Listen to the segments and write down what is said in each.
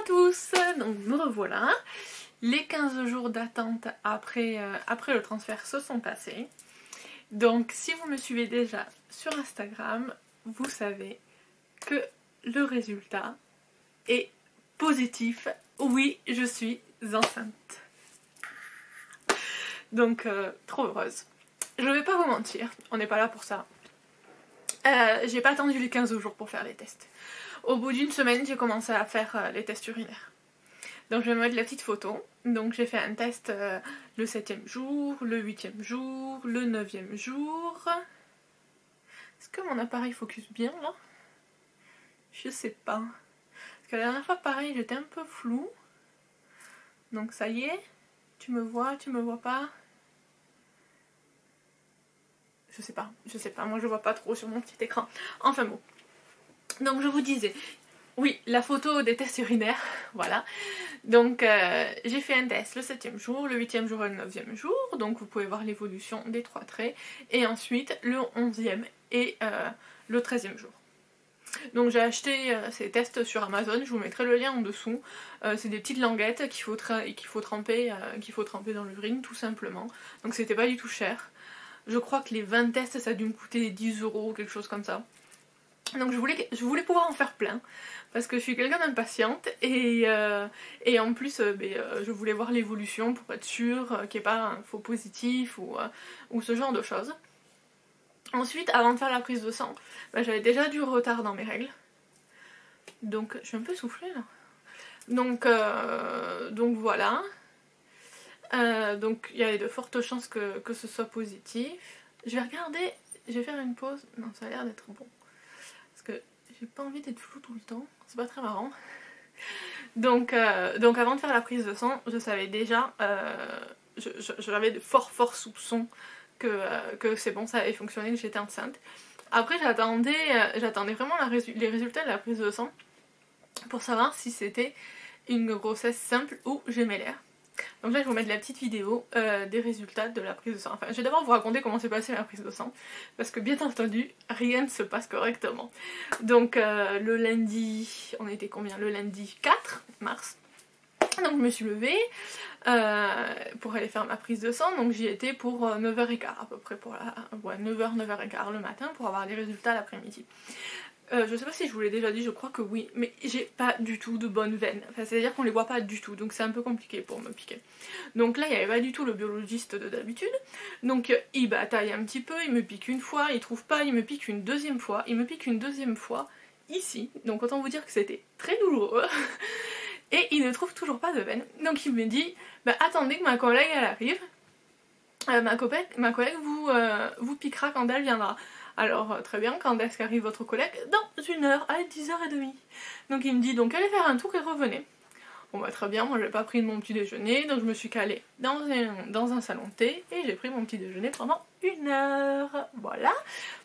tous, donc nous revoilà. Les 15 jours d'attente après le transfert se sont passés. Donc si vous me suivez déjà sur Instagram, vous savez que le résultat est positif. Oui, je suis enceinte. Donc trop heureuse. Je vais pas vous mentir, on n'est pas là pour ça. J'ai pas attendu les 15 jours pour faire les tests. Au bout d'une semaine, j'ai commencé à faire les tests urinaires. Donc je vais mettre la petite photo. Donc j'ai fait un test le 7e jour, le 8e jour, le 9e jour. Est-ce que mon appareil focus bien là? Je sais pas. Parce que la dernière fois pareil j'étais un peu floue. Donc ça y est. Tu me vois pas? Je sais pas, moi je vois pas trop sur mon petit écran. Enfin bon. Donc je vous disais, oui, la photo des tests urinaires, voilà. Donc j'ai fait un test le 7e jour, le 8e jour et le 9e jour. Donc vous pouvez voir l'évolution des 3 traits. Et ensuite le 11e et le 13e jour. Donc j'ai acheté ces tests sur Amazon, je vous mettrai le lien en dessous. C'est des petites languettes qu'il faut tremper dans l'urine tout simplement. Donc c'était pas du tout cher. Je crois que les 20 tests ça a dû me coûter 10 € ou quelque chose comme ça. Donc je voulais pouvoir en faire plein parce que je suis quelqu'un d'impatiente et en plus je voulais voir l'évolution pour être sûre qu'il n'y ait pas un faux positif ou ce genre de choses. Ensuite, avant de faire la prise de sang, j'avais déjà du retard dans mes règles. Donc je suis un peu soufflée là. Donc voilà. Donc il y avait de fortes chances que ce soit positif. Je vais regarder, je vais faire une pause. Non, ça a l'air d'être bon. Parce que j'ai pas envie d'être floue tout le temps. C'est pas très marrant. Donc avant de faire la prise de sang, je savais déjà, j'avais de forts soupçons que c'est bon, ça avait fonctionné, que j'étais enceinte. Après j'attendais vraiment les résultats de la prise de sang pour savoir si c'était une grossesse simple ou gémellaire. Donc là je vais vous mettre la petite vidéo des résultats de la prise de sang. Enfin je vais d'abord vous raconter comment s'est passée la prise de sang. Parce que bien entendu rien ne se passe correctement. Donc le lundi, on était combien? Le lundi 4 mars. Donc je me suis levée pour aller faire ma prise de sang. Donc j'y étais pour 9h15 à peu près. 9h, 9h15 le matin pour avoir les résultats l'après-midi. Je sais pas si je vous l'ai déjà dit, je crois que oui, mais j'ai pas du tout de bonnes veines. Enfin, c'est à dire qu'on les voit pas du tout, donc c'est un peu compliqué pour me piquer. Donc là, il n'y avait pas du tout le biologiste de d'habitude. Donc il bataille un petit peu, il me pique une fois, il trouve pas, il me pique une deuxième fois, il me pique une deuxième fois ici. Donc autant vous dire que c'était très douloureux. Et il ne trouve toujours pas de veine. Donc il me dit, attendez que ma collègue elle arrive. Ma collègue vous piquera quand elle viendra. Alors très bien, quand est-ce qu'arrive votre collègue? Dans 1 heure, à 10h30. Donc il me dit, donc allez faire un tour et revenez. Bon très bien, moi j'ai pas pris mon petit déjeuner, donc je me suis calée dans un salon de thé et j'ai pris mon petit déjeuner pendant 1 heure. Voilà,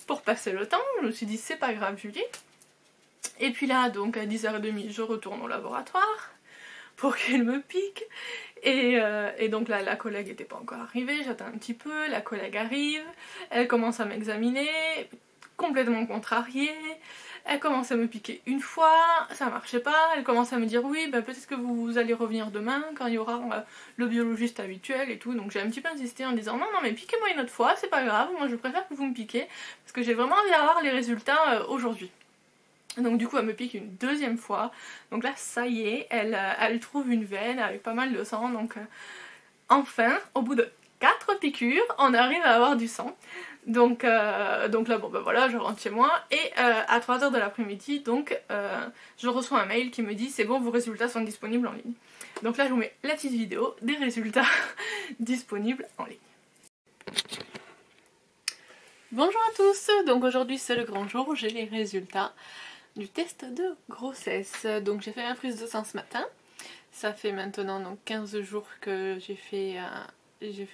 pour passer le temps, je me suis dit c'est pas grave Julie. Et puis là, donc à 10h30, je retourne au laboratoire pour qu'elle me pique. Et donc là, la collègue n'était pas encore arrivée, j'attends un petit peu, la collègue arrive, elle commence à m'examiner, complètement contrariée, elle commence à me piquer une fois, ça marchait pas, elle commence à me dire oui, peut-être que vous allez revenir demain quand il y aura le biologiste habituel et tout, donc j'ai un petit peu insisté en disant non mais piquez-moi une autre fois, c'est pas grave, moi je préfère que vous me piquez, parce que j'ai vraiment envie d'avoir les résultats aujourd'hui. Donc du coup elle me pique une deuxième fois, donc là ça y est, elle trouve une veine avec pas mal de sang, donc enfin au bout de 4 piqûres on arrive à avoir du sang. Donc là voilà, je rentre chez moi et à 3h de l'après-midi donc je reçois un mail qui me dit c'est bon, vos résultats sont disponibles en ligne. Donc là je vous mets la petite vidéo des résultats disponibles en ligne. Bonjour à tous, donc aujourd'hui c'est le grand jour, j'ai les résultats du test de grossesse. Donc j'ai fait ma prise de sang ce matin, ça fait maintenant donc 15 jours que j'ai fait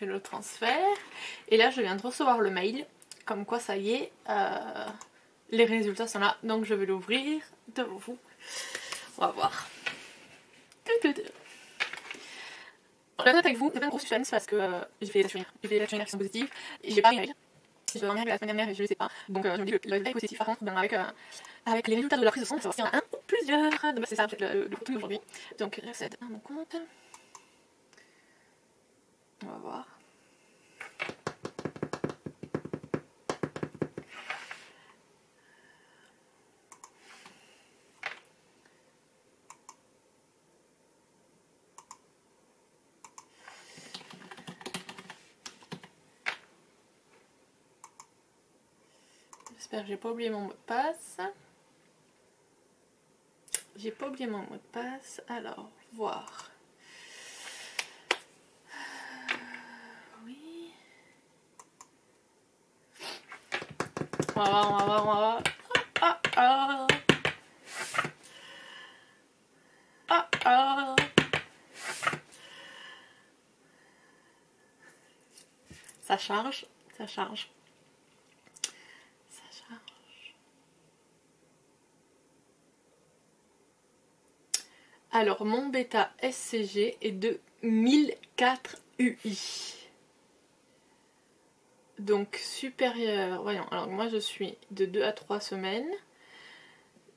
le transfert et là je viens de recevoir le mail comme quoi ça y est, les résultats sont là, donc je vais l'ouvrir devant vous. On va voir. Je vais être avec vous, c'est pas une grosse suspense parce que j'ai fait les tests urinaires qui sont positifs et j'ai pas les règles. Je devais en la semaine dernière et je ne le sais pas, donc je me dis que le résultat est positif. Par contre avec avec les résultats de la prise de sang, savoir s'il y en a un ou plusieurs. Donc c'est ça en fait le contenu d'aujourd'hui. Donc j'accède à mon compte. On va voir. J'espère que j'ai pas oublié mon mot de passe. J'ai pas oublié mon mot de passe. Alors, voir. Oui. On va voir, on va voir, on va voir. Ah, ah. Ah, ah. Ça charge, ça charge. Alors, mon bêta SCG est de 1004 UI. Donc, supérieur... Voyons, alors moi je suis de 2 à 3 semaines.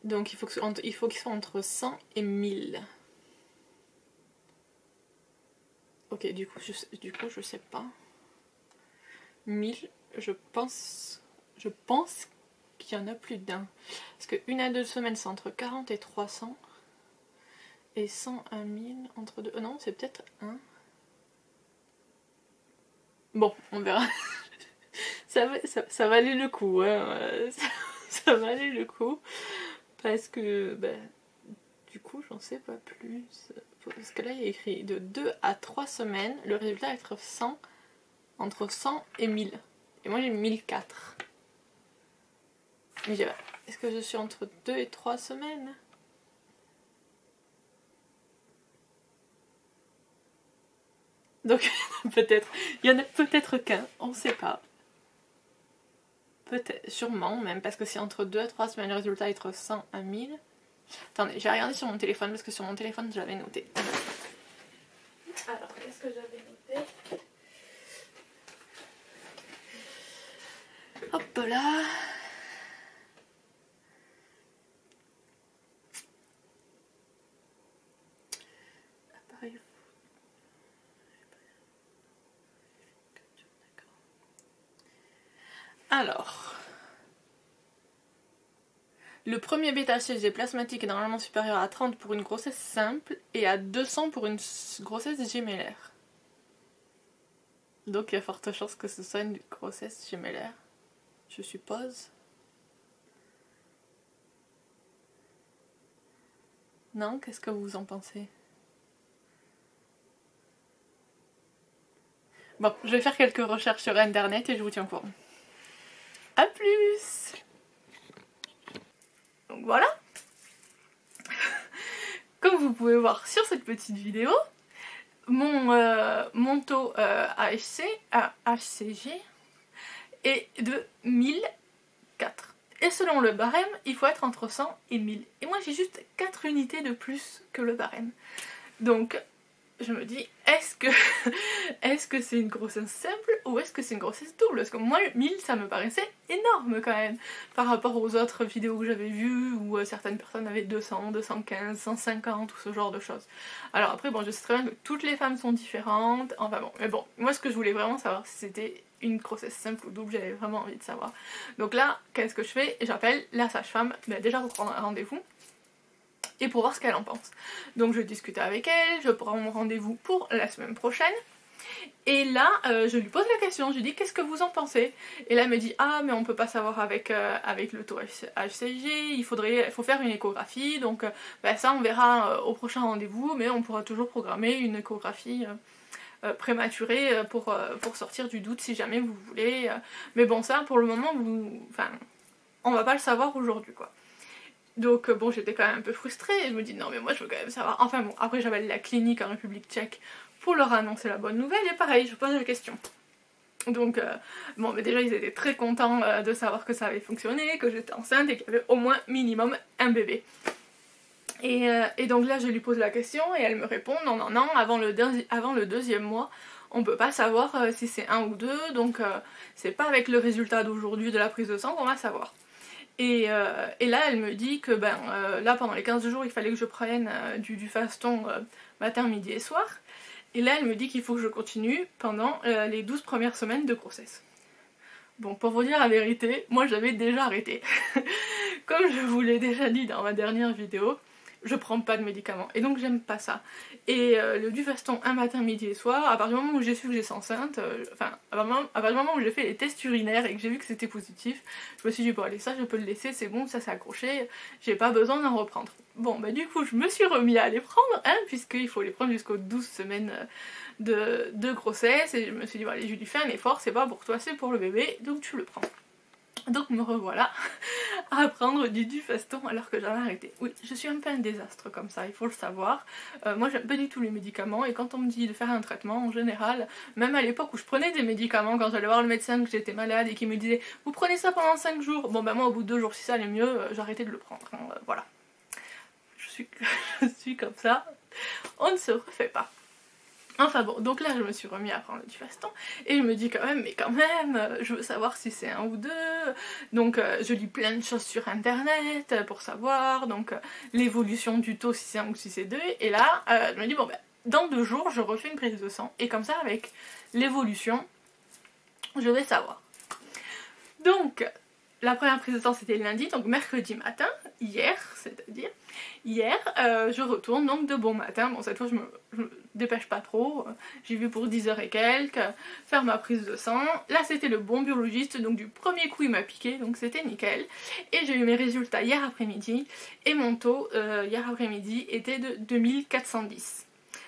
Donc, il faut qu'il soit entre 100 et 1000. Ok, du coup, je sais pas. 1000, je pense qu'il y en a plus d'un. Parce que 1 à 2 semaines, c'est entre 40 et 300. Et 100 à 1000 entre deux. Non, c'est peut-être 1. Bon, on verra. ça valait le coup. Hein. Ça valait le coup. Parce que, du coup, j'en sais pas plus. Parce que là, il y a écrit de 2 à 3 semaines. Le résultat est entre 100 et 1000. Et moi, j'ai 1004. Mais est-ce que je suis entre 2 et 3 semaines ? Donc peut-être, il y en a peut-être qu'un, on ne sait pas. Peut-être, sûrement même, parce que c'est entre 2 à 3 semaines, le résultat est entre 100 à 1000. Attendez, j'ai regardé sur mon téléphone, parce que sur mon téléphone, j'avais noté. Alors, qu'est-ce que j'avais noté ? Hop là. Appareil. Alors, le premier bêta-HCG plasmatique est normalement supérieur à 30 pour une grossesse simple et à 200 pour une grossesse gémellaire. Donc il y a forte chance que ce soit une grossesse gémellaire, je suppose. Non, qu'est-ce que vous en pensez ? Bon, je vais faire quelques recherches sur internet et je vous tiens au courant. A plus! Donc voilà. Comme vous pouvez voir sur cette petite vidéo, mon taux HCG est de 1004. Et selon le barème, il faut être entre 100 et 1000. Et moi j'ai juste 4 unités de plus que le barème. Donc je me dis, est-ce que c'est une grossesse simple ou est-ce que c'est une grossesse double? Parce que moi 1000 ça me paraissait énorme quand même par rapport aux autres vidéos que j'avais vues où certaines personnes avaient 200, 215, 150 ou ce genre de choses. Alors après bon, je sais très bien que toutes les femmes sont différentes, enfin bon, mais bon, moi ce que je voulais vraiment savoir si c'était une grossesse simple ou double, j'avais vraiment envie de savoir. Donc là, qu'est-ce que je fais? J'appelle la sage-femme, déjà pour prendre un rendez-vous et pour voir ce qu'elle en pense. Donc je discute avec elle, je prends mon rendez-vous pour la semaine prochaine. Et là, je lui pose la question, je lui dis qu'est-ce que vous en pensez? Et là elle me dit ah mais on peut pas savoir avec le taux HCG, il faut faire une échographie, donc ça on verra au prochain rendez-vous, mais on pourra toujours programmer une échographie prématurée pour sortir du doute si jamais vous voulez. Mais bon ça pour le moment, on va pas le savoir aujourd'hui quoi. Donc bon, j'étais quand même un peu frustrée et je me dis non mais moi je veux quand même savoir. Enfin bon, après j'appelle la clinique en République tchèque pour leur annoncer la bonne nouvelle et pareil, je pose la question. Donc bon, mais déjà ils étaient très contents de savoir que ça avait fonctionné, que j'étais enceinte et qu'il y avait au moins minimum un bébé. Et donc là je lui pose la question et elle me répond non, avant le deuxième mois, on peut pas savoir si c'est 1 ou 2, donc c'est pas avec le résultat d'aujourd'hui de la prise de sang qu'on va savoir. Et là elle me dit que là pendant les 15 jours il fallait que je prenne du faston matin, midi et soir. Et là elle me dit qu'il faut que je continue pendant les 12 premières semaines de grossesse. Bon, pour vous dire la vérité, moi j'avais déjà arrêté. Comme je vous l'ai déjà dit dans ma dernière vidéo, je prends pas de médicaments et donc j'aime pas ça. Et le du faston un matin, midi et soir, à partir du moment où j'ai su que j'étais enceinte, à partir du moment où j'ai fait les tests urinaires et que j'ai vu que c'était positif, je me suis dit bon allez ça je peux le laisser, c'est bon, ça s'est accroché, j'ai pas besoin d'en reprendre. Bon bah du coup je me suis remis à les prendre, hein, puisqu'il faut les prendre jusqu'aux 12 semaines de grossesse, et je me suis dit bon allez Julie fais un effort, c'est pas pour toi c'est pour le bébé, donc tu le prends. Donc me revoilà à prendre du faston alors que j'avais arrêté. Oui, je suis un peu un désastre comme ça, il faut le savoir. Moi j'aime pas du tout les médicaments et quand on me dit de faire un traitement en général, même à l'époque où je prenais des médicaments, quand j'allais voir le médecin que j'étais malade et qu'il me disait vous prenez ça pendant 5 jours, bon bah moi au bout de 2 jours si ça allait mieux, j'arrêtais de le prendre, hein, voilà. Je suis comme ça, on ne se refait pas. Enfin bon, donc là je me suis remis à prendre du faston et je me dis quand même, mais quand même, je veux savoir si c'est 1 ou 2. Donc je lis plein de choses sur internet pour savoir, donc l'évolution du taux si c'est 1 ou si c'est 2. Et là je me dis bon dans 2 jours je refais une prise de sang et comme ça avec l'évolution je vais savoir. Donc la première prise de sang c'était le lundi, donc mercredi matin, hier, c'est-à-dire hier, je retourne donc de bon matin. Bon cette fois je me dépêche pas trop, j'ai vu pour 10h et quelques, faire ma prise de sang. Là c'était le bon biologiste, donc du premier coup il m'a piqué, donc c'était nickel. Et j'ai eu mes résultats hier après-midi, et mon taux hier après-midi était de 2410.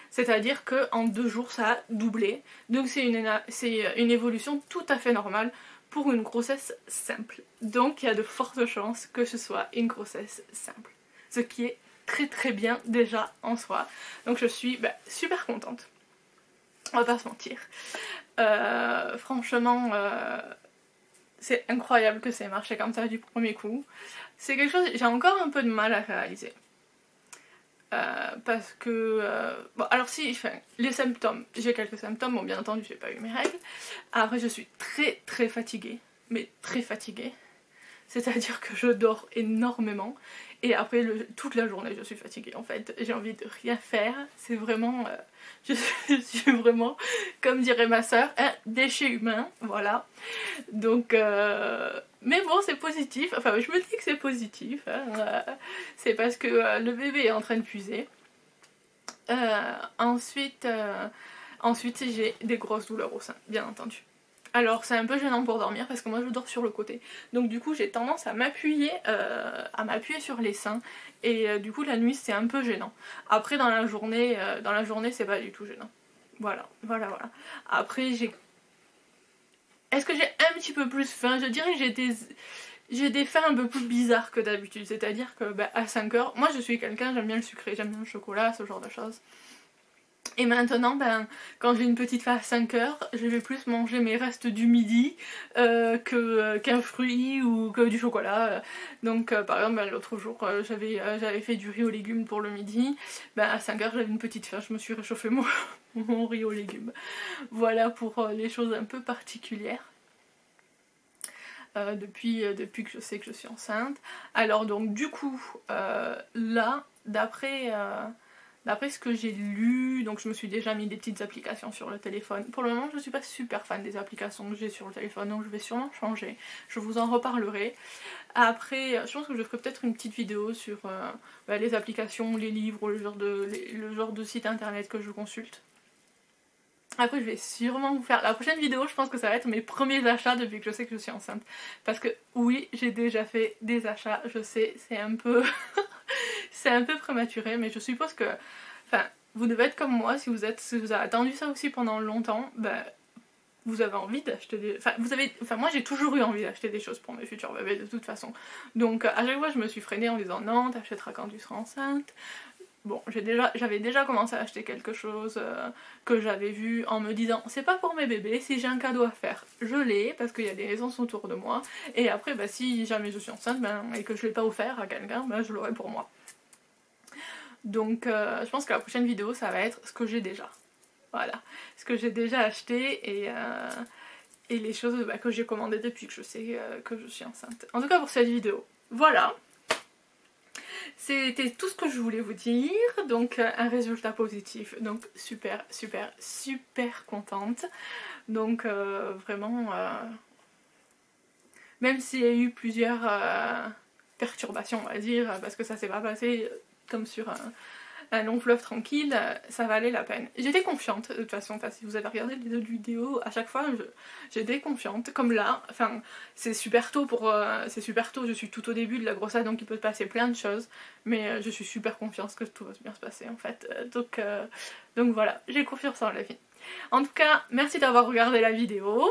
C'est-à-dire qu'en 2 jours ça a doublé, donc c'est une évolution tout à fait normale pour une grossesse simple. Donc il y a de fortes chances que ce soit une grossesse simple. Ce qui est très très bien déjà en soi. Donc je suis super contente. On va pas se mentir. Franchement, c'est incroyable que ça ait marché comme ça du premier coup. C'est quelque chose que j'ai encore un peu de mal à réaliser. Parce que... bon, alors si, les symptômes, j'ai quelques symptômes, bon bien entendu j'ai pas eu mes règles. Après je suis très très fatiguée, mais très fatiguée. C'est-à-dire que je dors énormément et après toute la journée je suis fatiguée en fait. J'ai envie de rien faire, c'est vraiment... je suis vraiment, comme dirait ma soeur, un déchet humain, voilà. Donc... mais bon c'est positif, enfin je me dis que c'est positif, hein. C'est parce que le bébé est en train de puiser. Ensuite j'ai des grosses douleurs au sein, bien entendu. Alors c'est un peu gênant pour dormir parce que moi je dors sur le côté. Donc du coup j'ai tendance à m'appuyer sur les seins. Et du coup la nuit c'est un peu gênant. Après dans la journée c'est pas du tout gênant. Voilà. Après j'ai... Est-ce que j'ai un petit peu plus faim? Je dirais que j'ai des fins un peu plus bizarres que d'habitude. C'est-à-dire que à 5h, moi je suis quelqu'un, j'aime bien le sucré, j'aime bien le chocolat, ce genre de choses. Et maintenant, quand j'ai une petite faim à 5h, je vais plus manger mes restes du midi qu'un fruit ou que du chocolat. Donc par exemple, l'autre jour, j'avais fait du riz aux légumes pour le midi. À 5h, j'avais une petite faim, je me suis réchauffé mon riz aux légumes. Voilà pour les choses un peu particulières. Depuis que je sais que je suis enceinte. Alors donc du coup, là, d'après ce que j'ai lu, donc je me suis déjà mis des petites applications sur le téléphone. Pour le moment je ne suis pas super fan des applications que j'ai sur le téléphone, donc je vais sûrement changer. Je vous en reparlerai. Après je pense que je ferai peut-être une petite vidéo sur les applications, les livres, le genre de site internet que je consulte. Après je vais sûrement vous faire... La prochaine vidéo je pense que ça va être mes premiers achats depuis que je sais que je suis enceinte. Parce que oui, j'ai déjà fait des achats, je sais, c'est un peu... c'est un peu prématuré, mais je suppose que... Enfin, vous devez être comme moi, si vous avez attendu ça aussi pendant longtemps, vous avez envie d'acheter des... Enfin, moi j'ai toujours eu envie d'acheter des choses pour mes futurs bébés de toute façon. Donc à chaque fois je me suis freinée en disant non, t'achèteras quand tu seras enceinte. Bon, j'avais déjà commencé à acheter quelque chose que j'avais vu en me disant c'est pas pour mes bébés, si j'ai un cadeau à faire, je l'ai parce qu'il y a des raisons autour de moi. Et après, si jamais je suis enceinte et que je l'ai pas offert à quelqu'un, je l'aurai pour moi. Donc je pense que la prochaine vidéo ça va être ce que j'ai déjà. Voilà, ce que j'ai déjà acheté et les choses que j'ai commandées depuis que je sais que je suis enceinte. En tout cas pour cette vidéo. voilà. C'était tout ce que je voulais vous dire, donc un résultat positif, donc super contente. Donc vraiment, même s'il y a eu plusieurs perturbations on va dire, parce que ça s'est pas passé comme sur un long fleuve tranquille, ça valait la peine. J'étais confiante de toute façon, si vous avez regardé les autres vidéos, à chaque fois j'étais confiante, comme là, enfin c'est super tôt je suis tout au début de la grossesse donc il peut se passer plein de choses, mais je suis super confiante que tout va bien se passer en fait, donc voilà, j'ai confiance en la vie. En tout cas, merci d'avoir regardé la vidéo,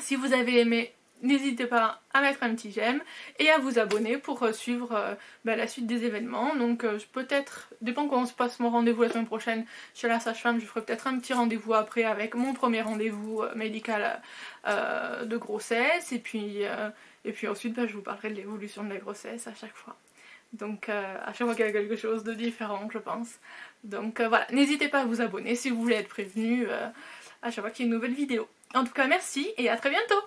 si vous avez aimé, n'hésitez pas à mettre un petit j'aime et à vous abonner pour suivre la suite des événements. Donc peut-être, dépend quand on se passe mon rendez-vous la semaine prochaine chez la sage-femme, je ferai peut-être un petit rendez-vous après avec mon premier rendez-vous médical de grossesse. Et puis ensuite je vous parlerai de l'évolution de la grossesse à chaque fois. Donc à chaque fois qu'il y a quelque chose de différent je pense. Donc voilà, n'hésitez pas à vous abonner si vous voulez être prévenu à chaque fois qu'il y a une nouvelle vidéo. En tout cas merci et à très bientôt.